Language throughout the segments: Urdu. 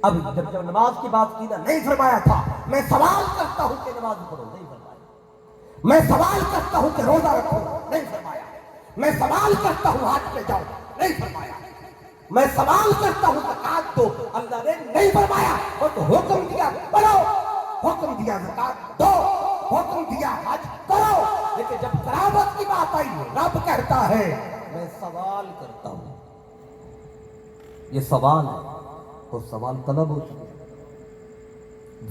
اب جب نماز کی بات کی نا، نہیں فرمایا تھا میں سوال کرتا ہوں کہ نماز پڑھو، نہیں فرمایا۔ میں سوال کرتا ہوں کہ روزہ رکھو، نہیں فرمایا۔ میں سوال کرتا ہوں حج پہ جاؤ، نہیں فرمایا۔ میں سوال کرتا ہوں زکات دو، اللہ نے نہیں فرمایا۔ وہ تو حکم دیا پڑھو، حکم دیا زکات دو، حکم دیا حج کرو، لیکن جب قرابت کی بات آئی رب کہتا ہے میں سوال کرتا ہوں۔ یہ سوال ہے اور سوال طلب ہوتا ہے۔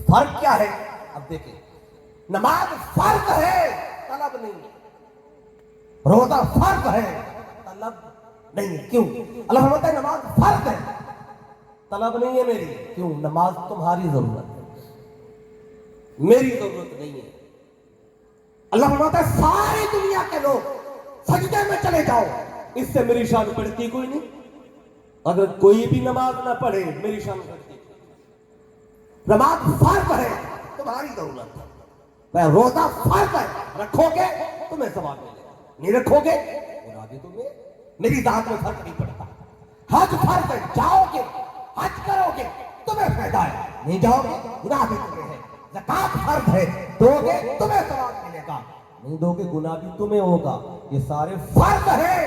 فرق کیا ہے؟ اب دیکھیں، نماز فرض ہے، طلب نہیں ہے۔ روزہ فرض ہے، طلب نہیں ہے۔ کیوں؟ اللہ فرماتا ہے نماز فرض ہے، طلب نہیں ہے میری۔ کیوں؟ نماز تمہاری ضرورت ہے، میری ضرورت نہیں ہے۔ اللہ فرماتا ہے ساری دنیا کے لوگ سجدے میں چلے جاؤ، اس سے میری شان بڑھتی کوئی نہیں۔ اگر کوئی بھی نماز نہ پڑھے میری شان بڑھتی۔ نماز فرض ہے، تمہاری ضرورت ہے۔ روزہ فرض ہے، رکھو گے تمہیں ثواب ملے گا، نہیں رکھو گے گناہ بھی تمہیں، میری ذات میں فرق نہیں پڑتا۔ حج فرض ہے، جاؤ گے حج کرو گے تمہیں فائدہ ہے، نہیں جاؤ گے گناہ بھی تمہیں ہے۔ زکات فرض ہے، دو گے تمہیں ثواب ملے گا، نہیں دو گے گناہ بھی تمہیں ہوگا۔ یہ سارے فرض ہے،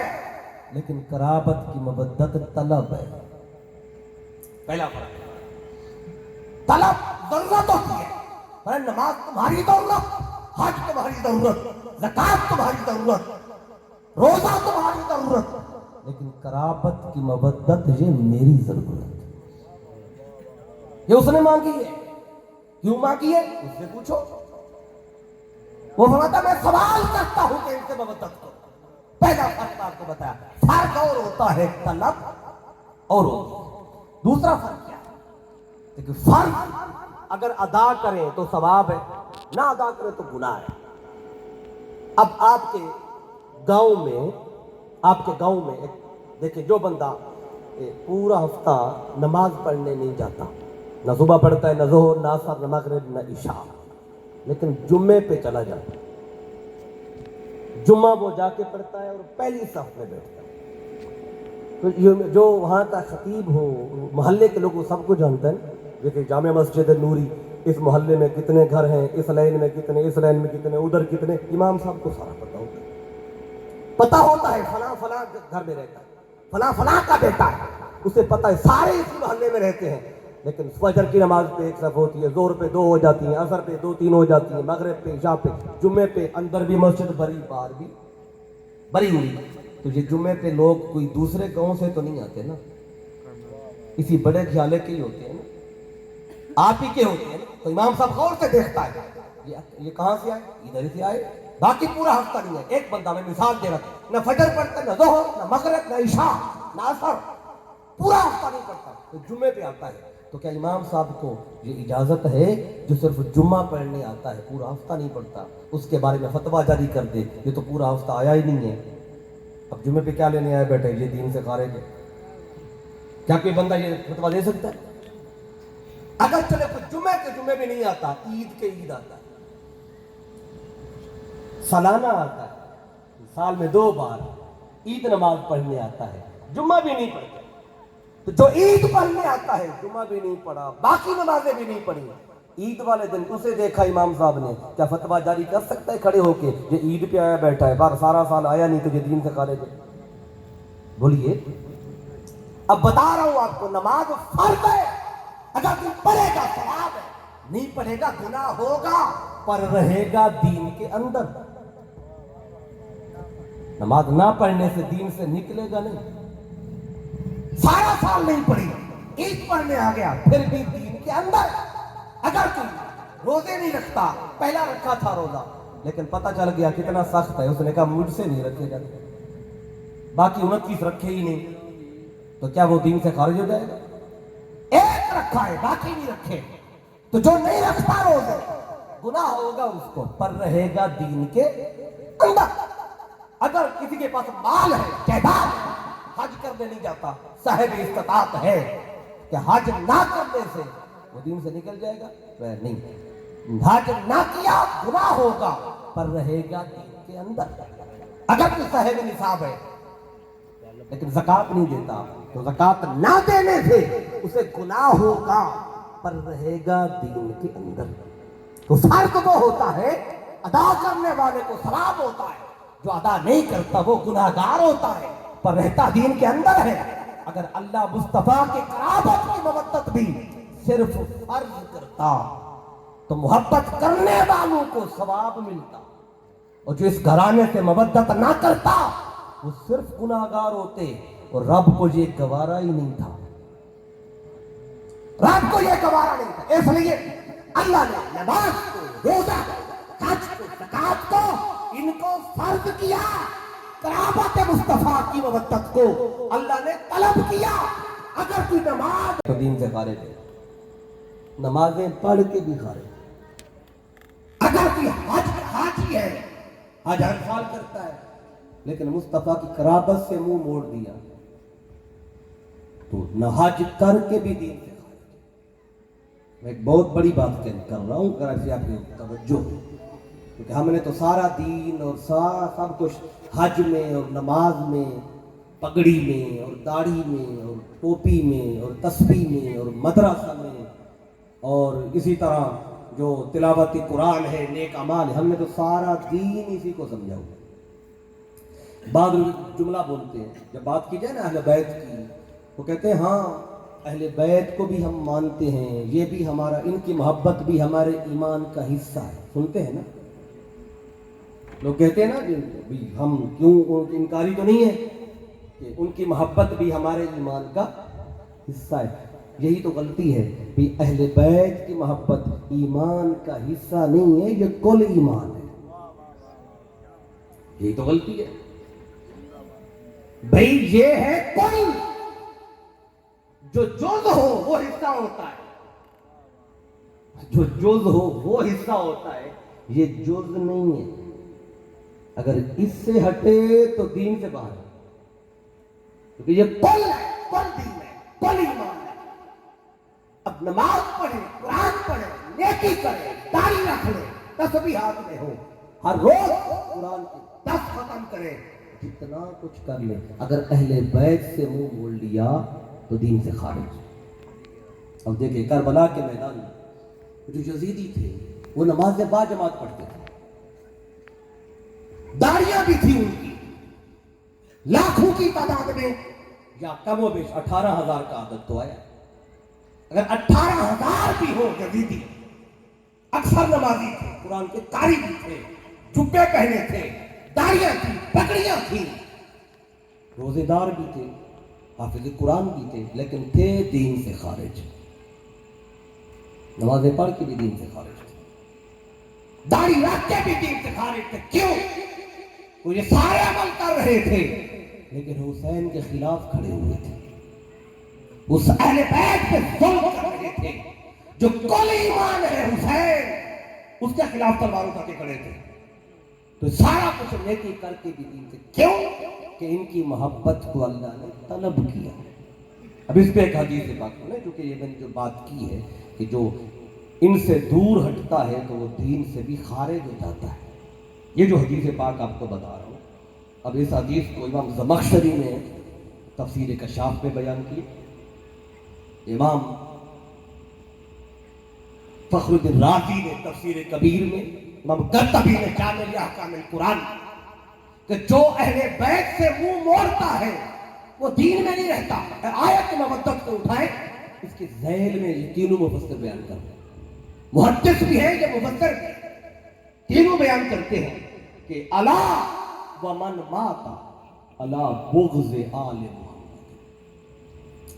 لیکن قرابت کی مودت طلب ہے۔ پہلا فرق طلب ضرورت ہوتی ہے، پر نماز تمہاری ضرورت، حج تمہاری ضرورت، زکات تمہاری ضرورت، روزہ تمہاری ضرورت، لیکن قرابت کی مودت یہ میری ضرورت ہے۔ یہ اس نے مانگی ہے، کیوں مانگی ہے اس سے پوچھو۔ وہ فرماتا میں سوال کرتا ہوں کہ ان سے مودت کرو۔ پہلا فرق آپ کو بتایا، فرق اور ہوتا ہے طلب اور ہوتا ہے۔ دوسرا فرق کیا ہے؟ لیکن فرق اگر ادا کریں تو ثواب ہے، نہ ادا کریں تو گناہ ہے۔ اب آپ کے گاؤں میں دیکھیں، جو بندہ پورا ہفتہ نماز پڑھنے نہیں جاتا، نہ صبح پڑھتا ہے، نہ ظہر، نہ عصر، نہ مغرب، نہ عشاء، لیکن جمعے پہ چلا جاتا ہے، جمعہ وہ جا کے پڑھتا ہے اور پہلی صف میں بیٹھتا ہے، تو جو وہاں کا خطیب ہو، محلے کے لوگ وہ سب کو جانتے ہیں۔ دیکھیں جامع مسجد نوری، اس محلے میں کتنے گھر ہیں، اس لائن میں کتنے، اس لائن میں کتنے، ادھر کتنے، امام صاحب کو سارا پتہ ہوتا ہے۔ پتہ ہوتا ہے فلاں فلاں گھر میں رہتا ہے، فلاں فلاں کا بیٹا ہے، اسے پتہ ہے سارے اسی محلے میں رہتے ہیں۔ لیکن فجر کی نماز پہ ایک صف ہوتی ہے، ظہر پہ 2 ہو جاتی ہیں، عصر پہ 2-3 ہو جاتی ہیں، مغرب پہ، عشاء پہ، جمعے پہ اندر بھی مسجد بھری، باہر بھی بھری ہوئی۔ تو یہ جمعے پہ لوگ کوئی دوسرے گاؤں سے تو نہیں آتے نا، اسی بڑے گھیالے کے ہی ہوتے ہیں نا، آپ ہی کے ہوتے ہیں نا۔ تو امام صاحب غور سے دیکھتا ہے یہ کہاں سے آئے، ادھر ہی سے آئے، باقی پورا ہفتہ نہیں ہے۔ ایک بندہ میں مثال دے رہا تھا، نہ فجر پڑھتا، نہ ظہر، نہ مغرب، نہ عشاء، نہ عصر، پورا ہفتہ نہیں پڑھتا، تو جمعے پہ آتا ہے۔ تو کیا امام صاحب کو یہ اجازت ہے جو صرف جمعہ پڑھنے آتا ہے، پورا ہفتہ نہیں پڑھتا، اس کے بارے میں فتویٰ جاری کر دے یہ تو پورا ہفتہ آیا ہی نہیں ہے، اب جمعے پہ کیا لینے آئے بیٹھے، یہ دین سے خارج ہے؟ کیا کوئی بندہ یہ فتویٰ دے سکتا ہے؟ اگر چلے تو جمعے بھی نہیں آتا، عید کے عید آتا ہے، سالانہ آتا ہے، سال میں 2 بار عید نماز پڑھنے آتا ہے، جمعہ بھی نہیں پڑھتا۔ تو جو عید پڑھنے آتا ہے، جمعہ بھی نہیں پڑھا، باقی نمازیں بھی نہیں پڑھی، عید والے دن اسے دیکھا امام صاحب نے، کیا فتویٰ جاری کر سکتا ہے کھڑے ہو کے یہ عید پہ آیا بیٹھا ہے، سارا سال آیا نہیں تو یہ دین سے خارج ہے؟ بولیے۔ اب بتا رہا ہوں آپ کو، نماز فرض ہے، اگر تم پڑھے گا ثواب ہے، نہیں پڑھے گا گناہ ہوگا، پر رہے گا دین کے اندر۔ نماز نہ پڑھنے سے دین سے نکلے گا نہیں۔ سارا سال نہیں پڑھی، عید پڑھنے آ گیا، پھر بھی دین کے اندر۔ اگر تم روزے نہیں رکھتا، پہلا رکھا تھا روزہ، لیکن پتہ چل گیا کتنا سخت ہے، اس نے کہا مجھ سے نہیں رکھے جاتے، باقی 29 رکھے ہی نہیں، تو کیا وہ دین سے خارج ہو جائے گا؟ ایک رکھا ہے باقی نہیں رکھے، تو جو نہیں رکھتا روزے گناہ ہوگا اس کو، پر رہے گا دین کے اندر۔ اگر کسی کے پاس مال ہے، جائیداد، حج کرنے نہیں جاتا، صاحب استطاعت ہے کہ حج نہ کرنے سے وہ دین سے نکل جائے گا؟ نہیں، حج نہ کیا گناہ ہوگا، پر رہے گا دین کے اندر۔ اگر تو صاحب نصاب ہے لیکن زکات نہیں دیتا، تو زکات نہ دینے سے اسے گناہ ہوگا پر رہے گا دین کے اندر. تو فرق وہ ہوتا ہے ادا کرنے والے کو ثواب ہوتا ہے, جو ادا نہیں کرتا وہ گناہگار ہوتا ہے پر رہتا دین کے اندر ہے. اگر اللہ مصطفیٰ کے قرابت کی مودت بھی صرف فرض کرتا تو محبت کرنے والوں کو ثواب ملتا, اور جو اس گھرانے سے مودت نہ کرتا وہ صرف گناہگار ہوتے, اور رب کو یہ گوارا ہی نہیں تھا. رب کو یہ گوارا نہیں تھا. اس لیے اللہ نے نماز کو, روزہ کو, حج کو, زکات کو ان کو فرض کیا. قرابت مصطفیٰ کی مودت کو اللہ نے طلب کیا. اگر کوئی نماز تو دین سے خارج ہے, نمازیں پڑھ کے بھی خارج. اگر کوئی حاجی ہے, حج ہر سال کرتا ہے لیکن مصطفیٰ کی قرابت سے منہ موڑ دیا تو نہ حج کر کے بھی دین سے خارج. میں ایک بہت بڑی بات کر رہا ہوں, اگر ایسے آپ کی توجہ, کیونکہ ہم نے تو سارا دین اور سب کچھ حج میں اور نماز میں, پگڑی میں اور داڑھی میں اور ٹوپی میں اور تسبیح میں اور مدرسہ میں اور اسی طرح جو تلاوت قرآن ہے, نیک اعمال ہے, ہم نے تو سارا دین اسی کو سمجھا ہوا. بعض جملہ بولتے ہیں جب بات کی جائے نا اہل بیت کی, وہ کہتے ہیں ہاں اہل بیت کو بھی ہم مانتے ہیں, یہ بھی ہمارا, ان کی محبت بھی ہمارے ایمان کا حصہ ہے. سنتے ہیں نا لوگ کہتے ہیں نا کہ ہم کیوں انکاری تو نہیں ہے کہ ان کی محبت بھی ہمارے ایمان کا حصہ ہے. یہی تو غلطی ہے کہ اہل بیت کی محبت ایمان کا حصہ نہیں ہے, یہ کل ایمان ہے. یہی تو غلطی ہے بھائی. یہ ہے کل, جو جز ہو وہ حصہ ہوتا ہے, جو جز ہو وہ حصہ ہوتا ہے, یہ جز نہیں ہے. اگر اس سے ہٹے تو دین سے باہر ہے, کیونکہ یہ کل ہے, کل دین ہے, کل ایمان ہے. اب نماز پڑھے, قرآن پڑھے, نیکی کرے, داڑھی رکھ لے, تسبیح ہاتھ میں ہو, ہر روز قرآن کی 10 ختم کرے, جتنا کچھ کر لے, اگر اہل بیت سے منہ موڑ لیا تو دین سے خارج. اب دیکھیں کربلا کے میدان میں جو یزیدی تھے وہ نماز با جماعت پڑھتے تھے, داڑیاں بھی تھی ان کی لاکھوں کی تعداد میں, یا کم و بیش 18,000 کا عدد تو آیا. اگر 18,000 بھی ہو یزیدی, اکثر نمازی تھے, قرآن کے قاری بھی تھے, جبے پہنے تھے, داڑیاں تھی, پگڑیاں تھی, روزے دار بھی تھے, حافظ قرآن بھی تھے, لیکن تھے دین سے خارج. نمازیں پڑھ کے بھی دین سے خارج تھے, داڑھی رکھ کے بھی دین سے خارج تھے. کیوں؟ وہ یہ سارے عمل کر رہے تھے لیکن حسین کے خلاف کھڑے ہوئے تھے, اس اہل بیت پہ ظلم کر رہے تھے. جو کل ایمان ہے حسین, اس کے خلاف تلواروں اٹھا کے کھڑے تھے. تو سارا کچھ نیکی کر کے بھی دین سے. کیوں؟ کہ ان کی محبت کو اللہ نے طلب کیا. اب اس پہ ایک حدیث سے بات کریں, کیونکہ یہ میں نے جو بات کی ہے کہ جو ان سے دور ہٹتا ہے تو وہ دین سے بھی خارج ہو جاتا ہے. یہ جو حدیث پاک آپ کو بتا رہا ہوں, اب اس حدیث کو امام زمخشری نے تفسیر کشاف میں بیان کی, امام فخر الدین رازی نے تفسیر کبیر میں, امام قرطبی نے جامع احکام القرآن, کہ جو اہل بیت سے منہ موڑتا ہے وہ دین میں نہیں رہتا. آیت مودت کو اٹھائے, اس کے ذیل میں یہ تینوں مفسر بیان کر رہے ہیں, محدث بھی ہے, یہ مفسر بھی, تینوں بیان کرتے ہیں کہ الا ومن مات الا بغض آل محمد.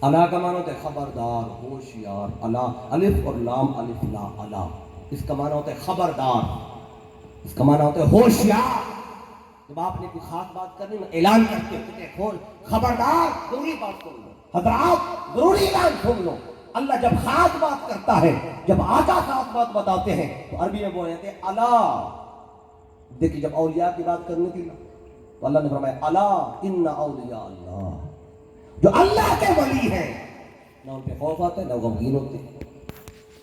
الا کا معنی ہوتا ہے خبردار, ہوشیار, الا الف اور لام الف لا الا, اس کا معنی ہوتا ہے خبردار, اس کا معنی ہوتا ہے ہوشیار. جب آپ نے کوئی خاص بات کرنی نا, اعلان کرتے ہیں خبردار, ضروری بات سن لو حضرات, ضروری اعلان سن لو. اللہ جب خاص بات کرتا ہے, جب آقا خاص بات بتاتے ہیں تو عربی میں بولتے ہیں الا. دیکھیے جب اولیاء کی بات کرنی تھی نا تو اللہ نے فرمایا الا ان اولیاء اللہ, جو اللہ کے ولی ہیں نہ ان پہ خوف آتا ہے نہ غمگین ہوتے.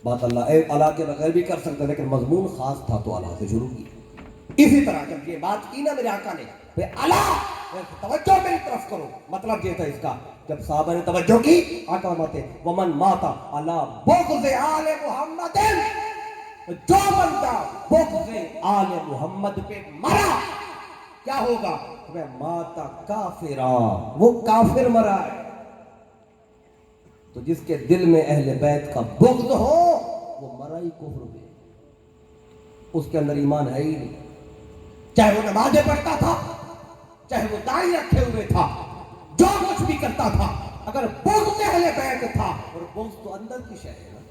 بات اللہ اللہ کے بغیر بھی کر سکتا ہے لیکن مضمون خاص تھا تو اللہ سے شروع کی. اسی طرح جب یہ بات کی نا میرے آقا نے اللہ توجہ میری طرف کرو. مطلب یہ تھا اس کا, جب صحابہ نے توجہ کی, آقا فرماتے ومن ماتا علی بغض آل محمد, جو بندہ بغض آل محمد پہ مرا کیا ہوگا, ماتا کافرا, وہ کافر مرا ہے. تو جس کے دل میں اہل بیت کا بغض ہو وہ مرا ہی کفر میں, اس کے اندر ایمان ہے ہی نہیں. چاہے وہ نمازیں پڑھتا تھا, چاہے وہ داڑھی رکھے ہوئے تھا, جو کچھ بھی کرتا تھا, اگر بغض اہل بیت تھا, اور بغض تو اندر کی شے ہے نا.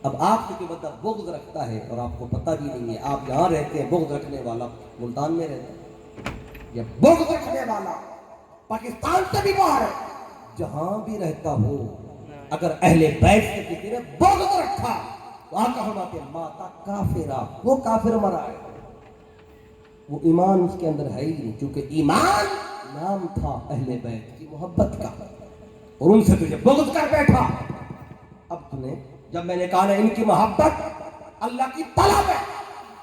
اب آپ سے کوئی بندہ بغض رکھتا ہے اور آپ کو پتہ بھی نہیں ہے, آپ یہاں رہتے ہیں, بغض رکھنے والا ملتان میں رہتا ہے, یا بغض رکھنے والا پاکستان سے بھی باہر ہے, جہاں بھی رہتا ہو, اگر اہل بیت سے کسی نے بغض رکھا تو آقا فرماتے ہیں ماتا کافرا, وہ کافر مرا ہے. وہ ایمان اس کے اندر ہے ہی نہیں, کیونکہ ایمان نام تھا اہل بیت کی محبت کا, اور ان سے تجھے بغض کر بیٹھا. اب تمہیں جب میں نے کہا نا ان کی محبت اللہ کی طلب ہے,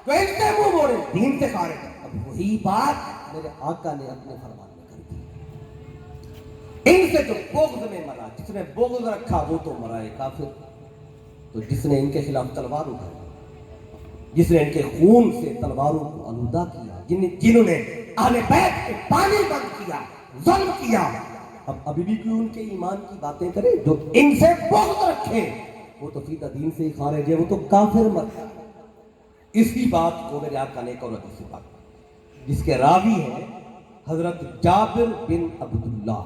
تو ان سے منہ موڑے, دین سے خارج ہے. اب وہی بات میرے آقا نے اپنے فرمان میں کر دی. ان سے جو بغض میں مرا, جس نے بغض رکھا وہ تو مرا ہے کافر. تو جس نے ان کے خلاف تلوار اٹھائی, جس نے ان کے خون سے تلواروں کو آلودہ کیا, جنہوں نے اہل بیت کے پانی بند کیا, ظلم کیا, اب ابھی بھی کیوں ان کے ایمان کی باتیں کریں. جو ان سے بغض رکھے وہ تو فیدہ دین سے ہی خارج ہے, وہ تو کافر مرتا. اسی بات کو میرے آقا نے ایک اور حدیث سے بات, جس کے راوی ہیں حضرت جابر بن عبداللہ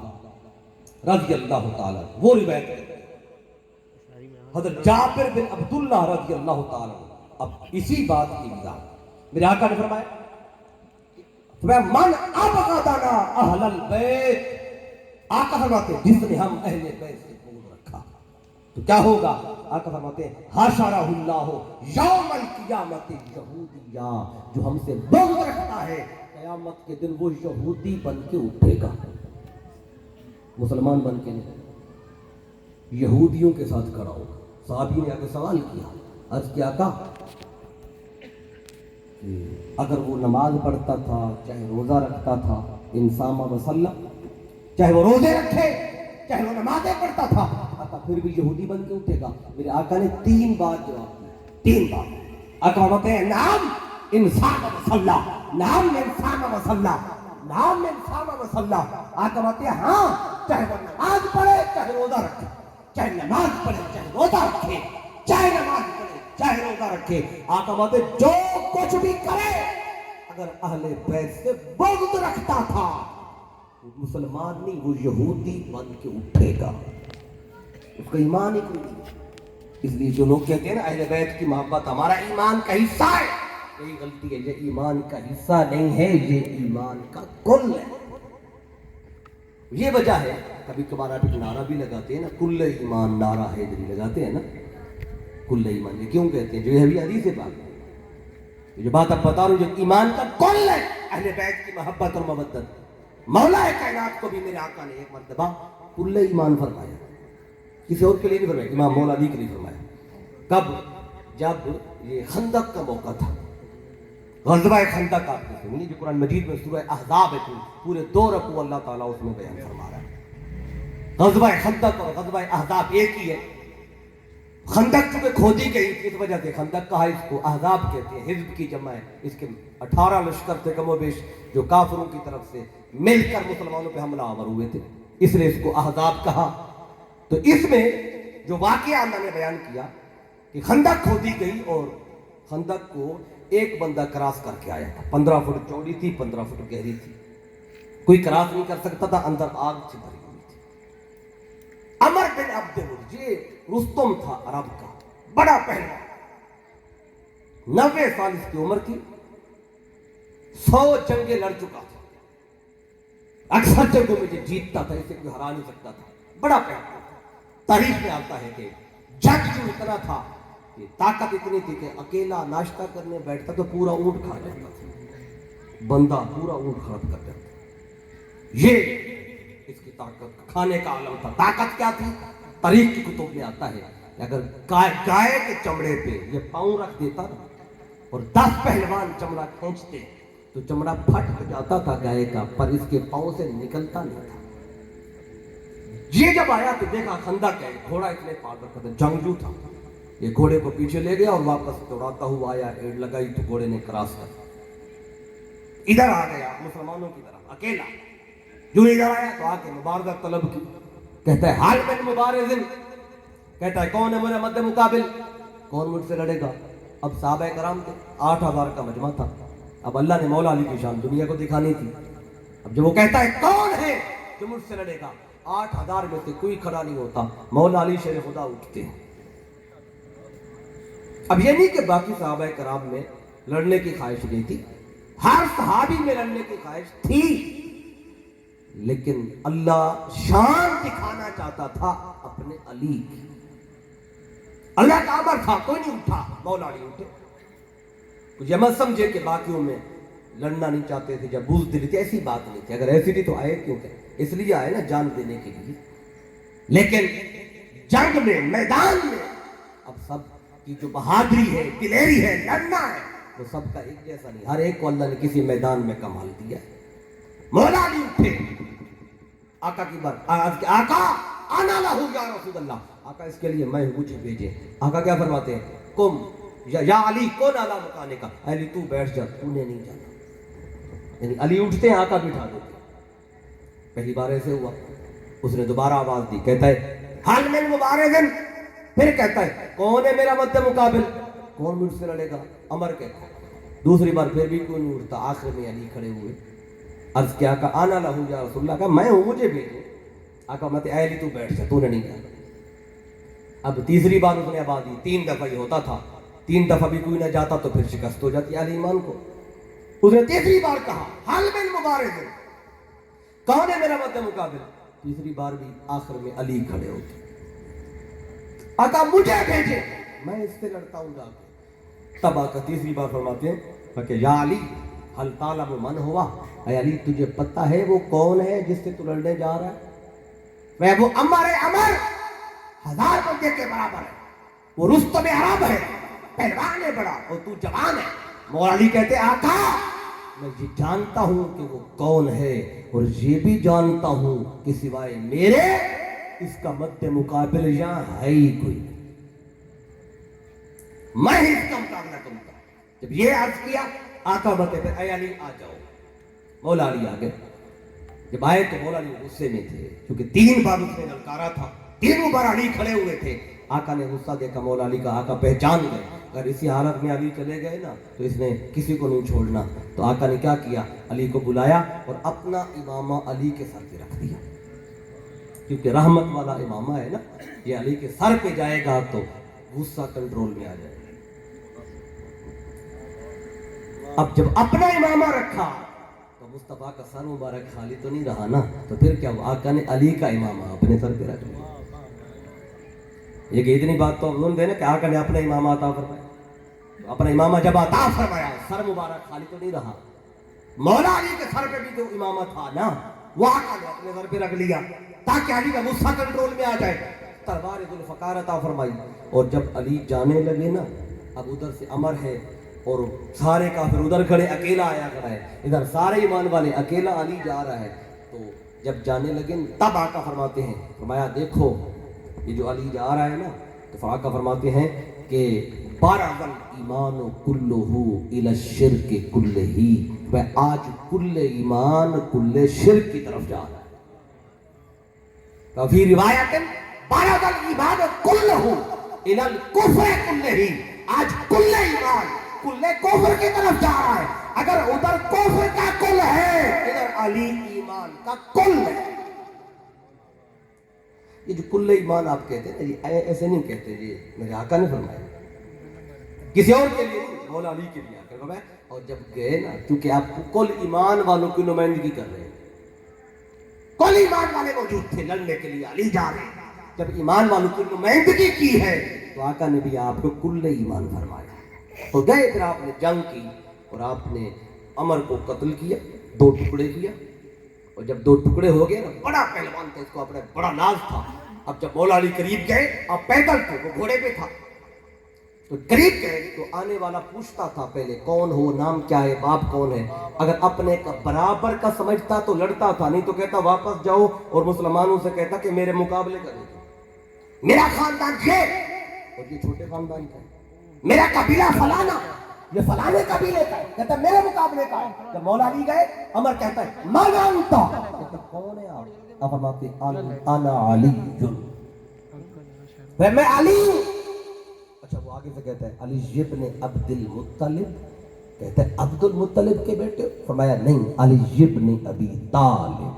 رضی اللہ تعالیٰ, وہ روایت کرتے ہیں حضرت جابر بن عبداللہ رضی اللہ تعالیٰ. اب اسی بات کی وجہ میرے آقا نے فرمایا من ابغضنا اہل البیت, آقا فرماتے ہیں جس نے ہم اہل بیت سے بغض رکھا تو کیا ہوگا. آقا فرماتے ہیں حشرہ اللہ یوم القیامت یہودیا, جو ہم سے بغض رکھتا ہے قیامت کے دن وہ یہودی بن کے اٹھے گا, مسلمان بن کے نہیں, یہودیوں کے ساتھ کھڑا ہوگا. صحابی نے آگے سوال کیا, عرض کیا آقا اگر وہ نماز پڑھتا تھا, چاہے روزہ رکھتا تھا, انسام وسلم, چاہے وہ روزے رکھے, چاہے وہ نمازیں پڑھتا تھا, آقا پھر بھی یہودی بن کے اٹھے گا. میرے آقا نے 3 بار جواب دیا, 3 بار. آقا ہوتے ہیں نام انسان وسلم, نام میں انسان وسلم, نام میں انسان وسلم. آقا ہوتے ہیں ہاں, چاہے وہ نماز پڑھے, چاہے روزہ رکھے, چاہے نماز پڑھے, چاہے روزہ رکھے, چاہے نماز پڑھے, چاہے روزہ رکھے. آقا ہوتے جو کچھ بھی کرے اگر اہل بیت سے بغض رکھتا تھا وہ مسلمان نہیں, وہ یہودی بن کے اٹھے گا, اس کا ایمان ہی کوئی نہیں. اس لیے جو لوگ کہتے ہیں نا اہل بیت کی محبت ہمارا ایمان کا حصہ ہے, یہی غلطی ہے. یہ ایمان کا حصہ نہیں ہے, یہ ایمان کا کل ہے. یہ وجہ ہے کبھی کبھار آپ ایک نعرہ بھی لگاتے ہیں نا, کل ایمان نعرہ حیدری لگاتے ہیں نا, کل ایمان. یہ کیوں کہتے ہیں, جو یہ بھی حدیث سے بات ہے, جو بات اب بتا رہا ہوں, جو ایمان کا کل ہے اہل بیت کی محبت اور مودت. مولا کائنات کو بھی میرے آقا نے ایک مرتبہ کل ایمان فرمایا, کسی اور کے لیے نہیں فرمایا, امام مولا علی کے لیے فرمایا. کب, جب یہ خندق کا موقع تھا, غزوہ خندق آپ نے سنی جو قرآن مجید میں سورہ احزاب ہے, پورے 2 رکوع اللہ تعالیٰ اس میں بیان فرما رہا ہے. غزوہ خندق اور غزوہ احزاب ایک ہی ہے. خندق چونکہ کھودی گئی اس وجہ سے خندق کہا, اس کو احزاب کہتے ہیں, حزب کی جمع ہے. اس کے 18 لشکر تھے کم و بیش, جو کافروں کی طرف سے مل کر مسلمانوں پہ حملہ آور ہوئے تھے, اس لیے اس کو احزاب کہا. تو اس میں جو واقعہ اللہ نے بیان کیا کہ خندق کھودی گئی اور خندق کو ایک بندہ کراس کر کے آیا تھا. 15 فٹ چوڑی تھی, 15 فٹ گہری تھی, کوئی کراس نہیں کر سکتا تھا, اندر آگ سے بھری ہوئی تھی. عمر بن عبد الرجی رستم تھا عرب کا بڑا پہلوان, 90 سال اس کی عمر تھی, 100 جنگیں لڑ چکا تھا, اکثر جنگوں میں جیتتا تھا, اسے کوئی ہرا نہیں سکتا تھا, بڑا پہلوان. تاریخ میں آتا ہے کہ جنگ جو اتنا تھا, طاقت اتنی تھی کہ اکیلا ناشتہ کرنے بیٹھتا تو پورا اونٹ کھا جاتا تھا, بندہ پورا اونٹ خراب کر جاتا. یہ اس کی طاقت کھانے کا عالم تھا. طاقت کیا تھی, تاریخ کی کتب میں آتا ہے اگر گائے کے چمڑے پہ یہ پاؤں رکھ دیتا نا اور 10 پہلوان چمڑا کھینچتے تو چمڑا پھٹ جاتا تھا گائے کا، پر اس کے پاؤں سے نکلتا نہیں تھا۔ یہ جب آیا تو دیکھا خندق ہے، گھوڑا اتنے پار رکھا تھا، جنگجو تھا، یہ گھوڑے کو پیچھے لے گیا اور واپس دوڑاتا ہوا آیا، ایڑ لگائی تو گھوڑے نے کراس کر ادھر آ گیا مسلمانوں کی طرف اکیلا۔ جو ادھر آیا تو آ کے مبارزہ طلب کی، کہتا ہے حال من مبارزن، کہتا ہے کون ہے میرا مد مقابل، کون مجھ سے لڑے گا؟ اب صحابہ کرام تھے، 8,000 کا مجمع تھا، اب اللہ نے مولا علی کی شان دنیا کو دکھانی تھی۔ اب جب وہ کہتا ہے کون ہے جو مجھ سے لڑے گا، 8,000 میں سے کوئی کھڑا نہیں ہوتا، مولا علی شیر خدا اٹھتے ہیں۔ اب یہ نہیں کہ باقی صحابہ کرام میں لڑنے کی خواہش نہیں تھی، ہر صحابی میں لڑنے کی خواہش تھی، لیکن اللہ شان دکھانا چاہتا تھا اپنے علی کی۔ اللہ کا امر تھا، کوئی نہیں اٹھا، مولا علی اٹھے۔ کچھ یہ مت سمجھے کہ باقیوں میں لڑنا نہیں چاہتے تھے، جب بوجھ دلی تھی، ایسی بات نہیں تھی۔ اگر ایسی تھی تو آئے کیوں کہ اس لیے آئے نا، جان دینے کے لیے۔ لیکن جنگ میں، میدان میں اب سب کی جو بہادری ہے، دلیری ہے، لڑنا ہے، وہ سب کا ایک جیسا نہیں، ہر ایک کو اللہ نے کسی میدان میں کمال دیا ہے۔ مولا علی اٹھے، آقا کی بات، آقا انا لہو یا رسول اللہ، آقا اس کے لیے میں مجھے بھیجے۔ آقا کیا فرماتے ہیں؟ کم یا علی کون اعلیٰ مکانے کا، علی تو بیٹھ جا، تو نے نہیں جانا۔ یعنی علی اٹھتے ہیں، آقا بٹھا دیتے۔ پہلی بار ایسے ہوا، اس نے دوبارہ آواز دی، کہتا ہے حل من مبارزن، پھر کہتا ہے کون ہے میرا مد مقابل، کون مجھ سے لڑے گا، عمر کہتا ہے۔ دوسری بار پھر بھی کوئی نہیں اٹھتا، آخر میں علی کھڑے ہوئے، عرض کیا آقا آنا لہو یا رسول اللہ، کہا میں ہوں مجھے بھیجے۔ آقا مت اے علی تو بیٹھ جا، تو نے نہیں جانا۔ اب تیسری بار اس نے آواز دی، 3 دفعہ یہ ہوتا تھا، 3 دفعہ بھی کوئی نہ جاتا تو پھر شکست ہو جاتی اہل ایمان کو۔ اس نے تیسری بار کہا حل من مبارزن، کون ہے میرا مد مقابل، تیسری بار بھی آخر میں علی کھڑے ہوتے۔ آقا مجھے بھیجے، میں اس سے لڑتا ہوں جا کے۔ تب آقا تیسری بار فرماتے ہیں کہ یا علی حل طالب من ہوا، اے علی تجھے پتہ ہے وہ کون ہے جس سے تو لڑنے جا رہا ہے؟ میں وہ عمر 1000 بندے کے برابر ہے، وہ رستم عرب ہے، پہلوان ہے بڑا، اور تو جوان ہے۔ مولا علی کہتے آقا میں یہ جانتا ہوں کہ وہ کون ہے، اور یہ بھی جانتا ہوں کہ سوائے میرے اس کا مد مقابل یہاں ہے ہی کوئی، میں ہی اس کا مقابلہ کروں گا۔ جب یہ عرض کیا، آقا بتے اے علی آ جاؤ۔ مولا علی آگے، جب آئے تو مولا علی غصے میں تھے، کیونکہ 3 بار اس نے للکارا تھا، 3 بار علی کھڑے ہوئے تھے۔ آقا نے غصہ دیکھا، مولا علی کا، آقا پہچان گئے اگر اسی حالت میں علی چلے گئے نا تو اس نے کسی کو نہیں چھوڑنا۔ تو آقا نے کیا کیا، علی کو بلایا اور اپنا امامہ علی کے سر پہ رکھ دیا، کیونکہ رحمت والا امامہ ہے نا، یہ علی کے سر پہ جائے گا تو غصہ کنٹرول میں آ جائے گا۔ اب جب اپنا امامہ رکھا تو مصطفیٰ کا سر مبارک خالی تو نہیں رہا نا، تو پھر کیا ہوا، آقا نے علی کا امامہ اپنے سر پہ رکھ دیا۔ یہ اتنی بات تو ہم دے نا کہ آقا نے اپنا امامہ عطا فرمایا، تو اپنا امامہ جب عطا فرمایا، سر مبارک خالی تو نہیں رہا، مولا علی کے سر پہ بھی تو امامہ تھا نا، وہ آقا نے اپنے سر پہ رکھ لیا تاکہ علی کا غصہ کنٹرول میں آ جائے۔ تلوار ذوالفقار عطا فرمائی، اور جب علی جانے لگے نا، اب ادھر سے عمر ہے اور سارے کافر ادھر کھڑے، اکیلا آیا کھڑا ہے، ادھر سارے ایمان والے، اکیلا علی جا رہا ہے۔ تو جب جانے لگے تب آقا فرماتے ہیں، فرمایا دیکھو یہ جو علی جا رہا ہے نا، تو آقا فرماتے ہیں کہ بارز الایمان کلہ الی الشرک کلہ، وہ آج کل ایمان کل شرک کی طرف جا رہا ہے۔ فی روایت بارز الایمان کلہ الی الکفر کلہ، آج کل ایمان کل کفر کی طرف جا رہا ہے۔ اگر ادھر کفر کا کل ہے، ادھر علی ایمان کا کل ہے۔ یہ جو کل ایمان آپ کہتے ہیں نا، یہ ایسے نہیں کہتے، یہ میرے آقا نے فرمایا، کسی اور کے لیے نہیں، مولا علی کے لیے آقا فرمایا۔ اور جب گئے نا، کیونکہ آپ کل ایمان والوں کی نمائندگی کر رہے ہیں، کل ایمان والے موجود تھے لڑنے کے لیے، علی جا رہے ہیں، جب ایمان والوں کی نمائندگی کی ہے تو آقا نے بھی آپ کو کل ایمان فرمایا۔ تو گئے، پھر آپ نے جنگ کی اور آپ نے عمر کو قتل کیا، 2 ٹکڑے کیا، اور جب 2 ٹکڑے ہو گئے نا، بڑا پہلوان تھا، اس کو اپنا بڑا ناز تھا۔ اب جب مولا علی قریب گئے، اب پیدل تھے، وہ گھوڑے پہ تھا، تو قریب گئے تو آنے والا پوچھتا تھا پہلے کون ہو, نام کیا ہے, باپ کون ہے. اگر اپنے کا برابر کا سمجھتا تو لڑتا تھا, نہیں تو کہتا واپس جاؤ اور مسلمانوں سے کہتا کہ میرے مقابلے کرو, میرا خاندان یہ اور یہ چھوٹے خاندان کا ہے, میرا قبیلہ فلانا یہ فلانے قبیلے کا ہے, کہتا ہے میرے مقابلے کا ہے. جب مولا علی گئے عمر کہتا ہے من انت, کہتا کون ہے آپ؟ آپ فرماتے انا علی, میں علی ہوں. اچھا وہ آگے سے کہتا ہے علی ابن عبد المطلب, کہتا ہے عبد المطلب کے بیٹے؟ فرمایا نہیں, علی ابن ابی طالب,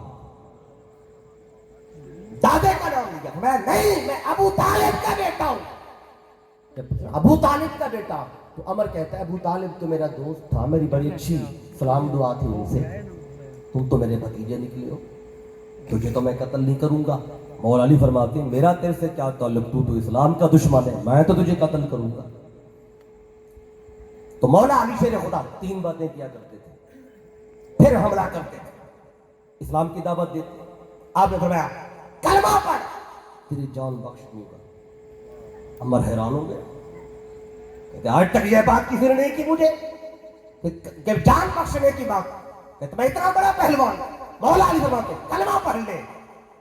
دادے کا نام لیا. فرمایا نہیں, میں ابو طالب کا بیٹا ہوں. ابو طالب کا بیٹا تو عمر کہتا ہے ابو طالب تو میرا دوست تھا, میری بڑی اچھی سلام دعا تھی ان سے, تم تو میرے بھتیجے نکلے ہو, تجھے تو میں قتل نہیں کروں گا. مولا علی فرماتے ہیں میرا تیرے سے کیا تعلق, تو اسلام کا دشمن ہے, میں تو تجھے قتل کروں گا. تو مولا علی شیر خدا 3 باتیں کیا کرتے تھے, پھر حملہ کرتے تھے, اسلام کی دعوت دیتے. آپ نے فرمایا کلمہ پڑھ تیری جان بخش دوں گا. عمر حیران ہو گئے, کہتے آج تک یہ بات کسی نے نہیں کی مجھے کہ جان بخشنے کی بات. کہتے میں اتنا بڑا پہلوان. مولا علی فرماتے کلمہ پڑھ لے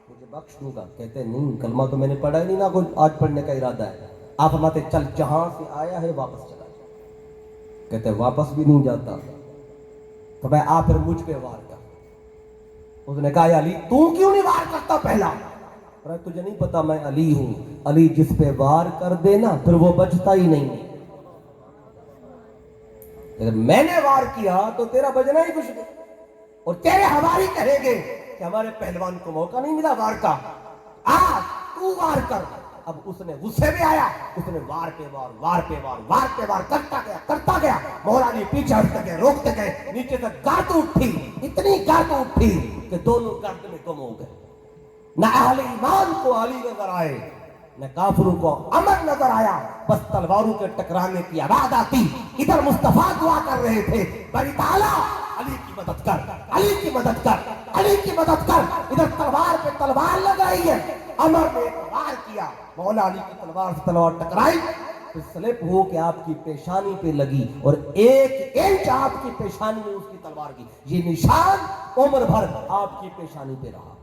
مجھے بخش دوں گا. کہتے نہیں کلمہ تو میں نے پڑھا ہی نہیں, نہ کوئی آج پڑھنے کا ارادہ ہے. آپ فرماتے چل جہاں سے آیا ہے واپس چلا جا. کہتے واپس بھی نہیں جاتا. تو میں آپ پھر مجھ پہ وار کر. اس نے کہا علی تو کیوں نہیں وار کرتا پہلا؟ تجھے نہیں پتا میں علی ہوں, علی جس پہ وار کر دے نا پھر وہ بچتا ہی نہیں. اگر میں نے وار کیا تو تیرا بجنا ہی کچھ نہیں, اور تیرے ہواری کہیں گے کہ ہمارے پہلوان کو موقع نہیں ملا وار کا, تو وار کر. اب اس نے غصے میں آیا, اس نے وار پہ وار, وار پہ وار, وار پہ وار کرتا گیا. مولا علی پیچھے ہٹتے گئے, روکتے گئے, نیچے سے گرد اٹھی, اتنی گرد اٹھی کہ دونوں گرد میں گم ہو گئے. نہ اہل ایمان کو علی نظر آئے, نہ کافروں کو عمر نظر آیا, بس تلواروں کے ٹکرانے کی آواز آتی. ادھر مصطفیٰ دعا کر رہے تھے بڑی تعالیٰ علی کی مدد کر, علی کی مدد کر, علی کی مدد کر. ادھر تلوار پہ تلوار لگائی ہے, عمر نے ایک وار کیا, مولا علی کی تلوار سے تلوار ٹکرائی, پھر سلپ ہو کے آپ کی پیشانی پہ لگی, اور 1 انچ آپ کی پیشانی میں اس کی تلوار کی. یہ نشان عمر بھر آپ کی پیشانی پہ رہا.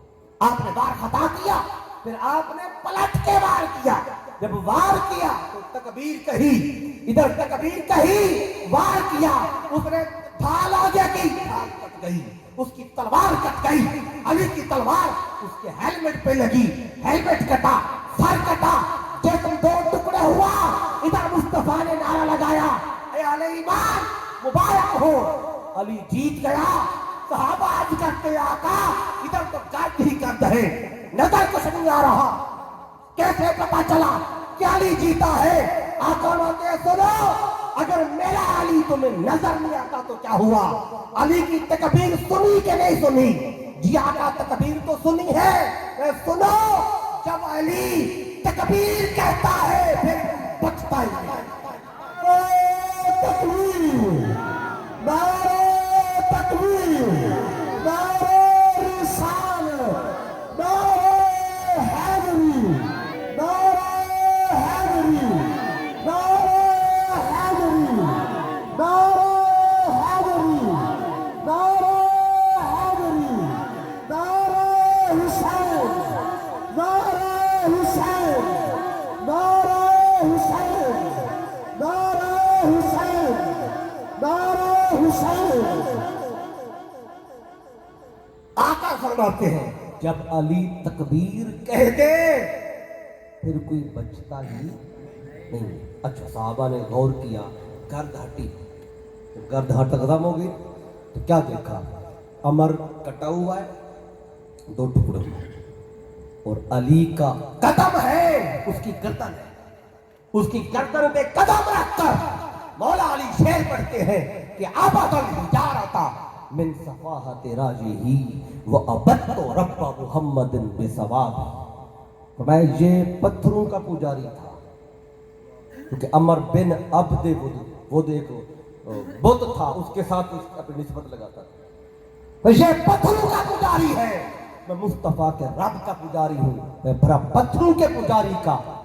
آپ نے وار خطا کیا, پھر آپ نے پلٹ کے وار کیا. جب وار کیا تو تکبیر کہی, ادھر تکبیر کہی, وار کیا, اس نے ڈھال آگے کی, ڈھال کٹ گئی, اس کی تلوار کٹ گئی. علی کی تلوار اس کے ہیلمٹ پہ لگی, ہیلمٹ کٹا, سر کٹا, جسم 2 ٹکڑے ہوا. ادھر مصطفیٰ نے نعرہ لگایا اے اہل ایمان مبارک ہو, علی جیت گیا. صحابہ آج کرتے آقا ادھر تو گرد ہی گرد ہے, نظر کچھ نہیں آ رہا, کیسے پتا چلا کہ علی جیتا ہے؟ آقا نے سنو, اگر میرا علی تمہیں نظر نہیں آتا تو کیا ہوا؟ علی کی تکبیر سنی کہ نہیں سنی؟ جی آقا تکبیر تو سنی ہے. سنو, جب علی تکبیر کہتا ہے پھر بچتا ہی نہیں. تکبیر, نعرہ تکبیر, نعرہ رسالت, نعرہ حیدری, نعرہ حیدری, نعرہ حیدری, نعرہ حیدری, نعرہ حیدری, نعرہ حسین, نعرہ حسین, نعرہ حسین, نعرہ حسین, نعرہ حسین. آقا فرماتے ہیں جب علی تکبیر کہہ دے پھر کوئی بچتا ہی نہیں. اچھا صحابہ نے غور کیا, گرد ہٹی, گرد ہٹ ختم ہو گئی تو کیا دیکھا؟ عمر کٹا ہوا ہے, 2 ٹکڑے ہوئے, اور علی کا قدم ہے, اس کی گردن ہے, اس کی گردن پہ قدم رکھ کر مولا علی شعر پڑھتے ہیں کہ عبد الحجارۃ من صفاحت راجہ وعبدت رب محمد بثواب. فرمایا یہ پتھروں کا پجاری تھا, کیونکہ عمر بن عبد ود ایک بت تھا, اس کے ساتھ اپنی نسبت لگاتا تھا. یہ پتھروں کا پجاری ہے, میں مصطفیٰ کے رب کا پجاری ہوں, میں بھرا پتھروں کے پجاری کا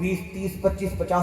20, 30, 25, 50